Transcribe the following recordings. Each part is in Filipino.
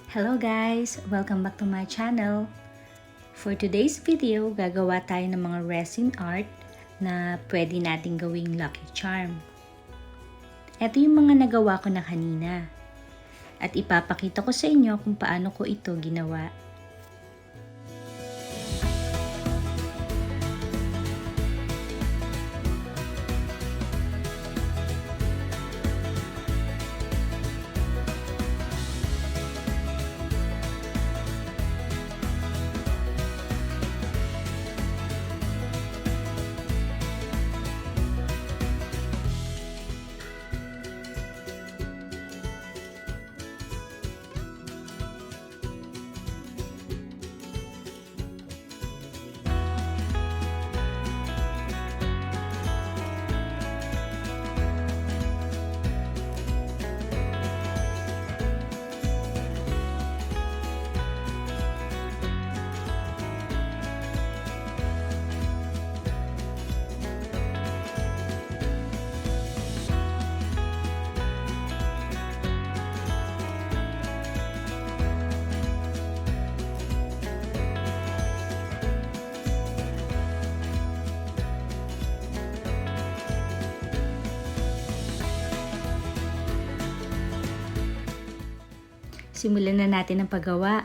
Hello guys! Welcome back to my channel. For today's video, gagawa tayo ng mga resin art na pwede nating gawing lucky charm. Ito yung mga nagawa ko na kanina. At ipapakita ko sa inyo kung paano ko ito ginawa. Simulan na natin ang paggawa.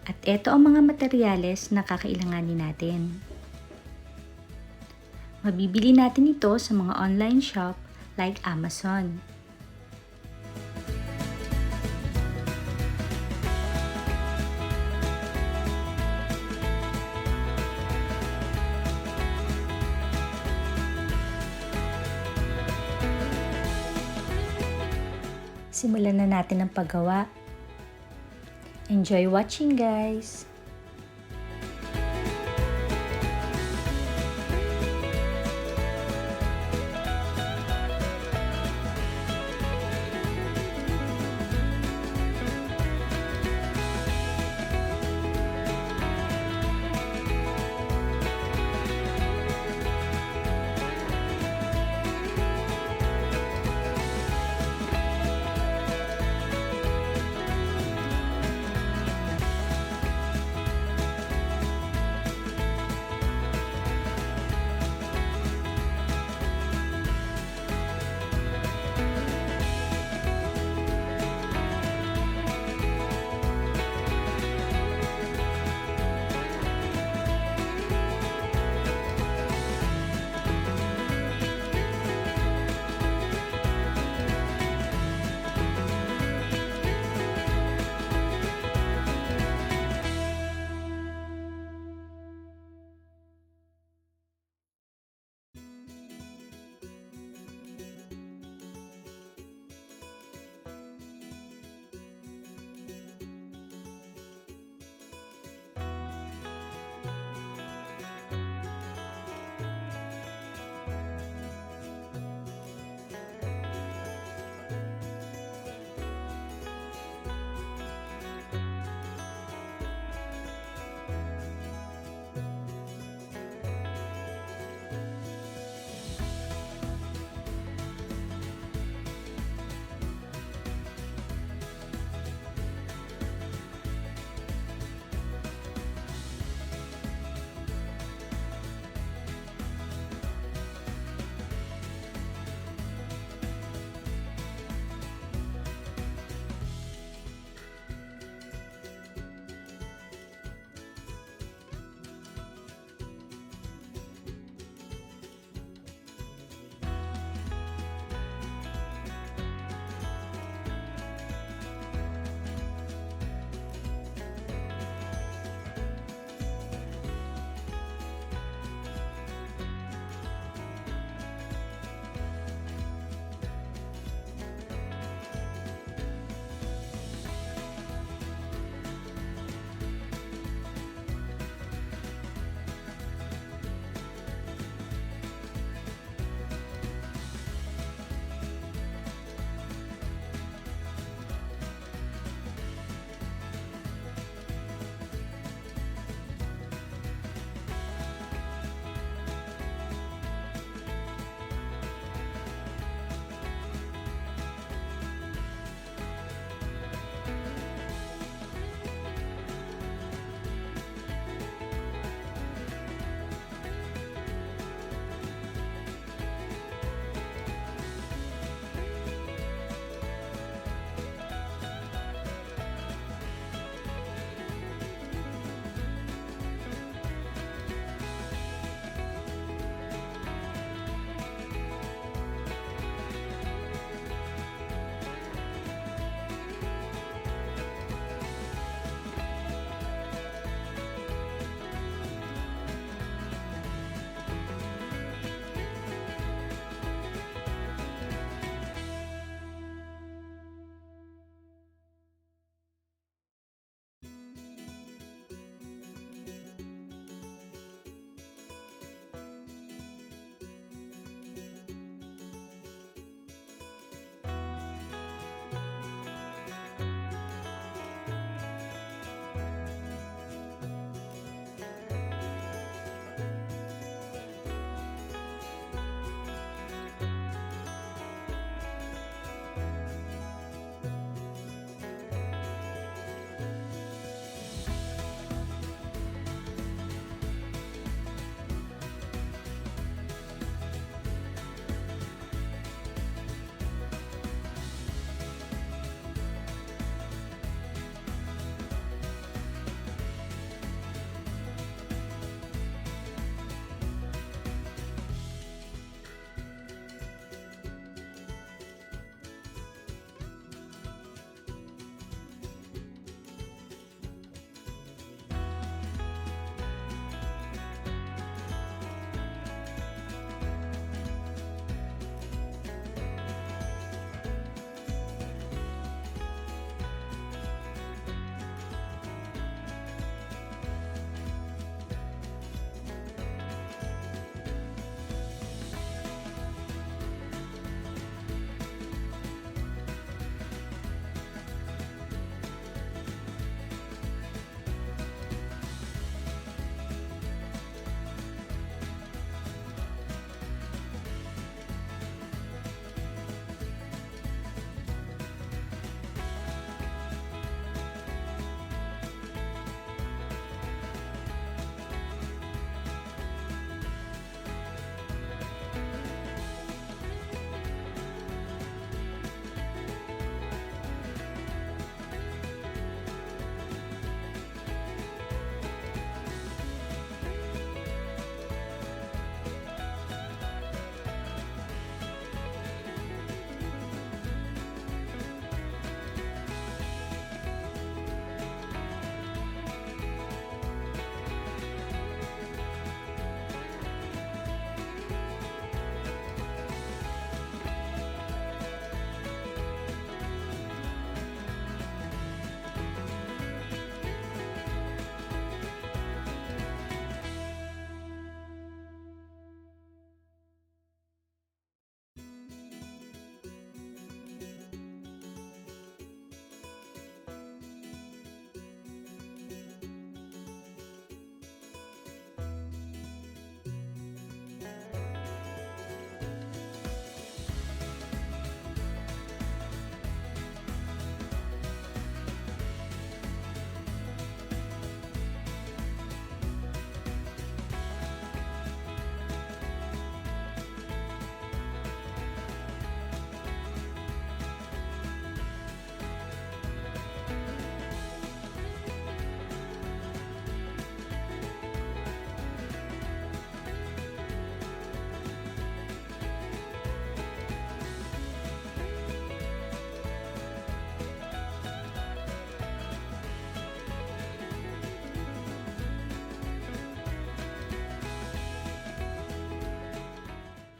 At ito ang mga materyales na kakailanganin natin. Mabibili natin ito sa mga online shop like Amazon. Simulan na natin ang paggawa. Enjoy watching, guys!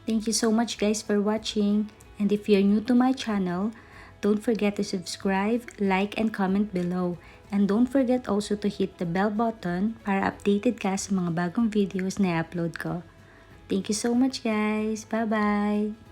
Thank you so much guys for watching. And if you're new to my channel, don't forget to subscribe, like, and comment below. And don't forget also to hit the bell button para updated ka sa mga bagong videos na i-upload ko. Thank you so much guys. Bye-bye!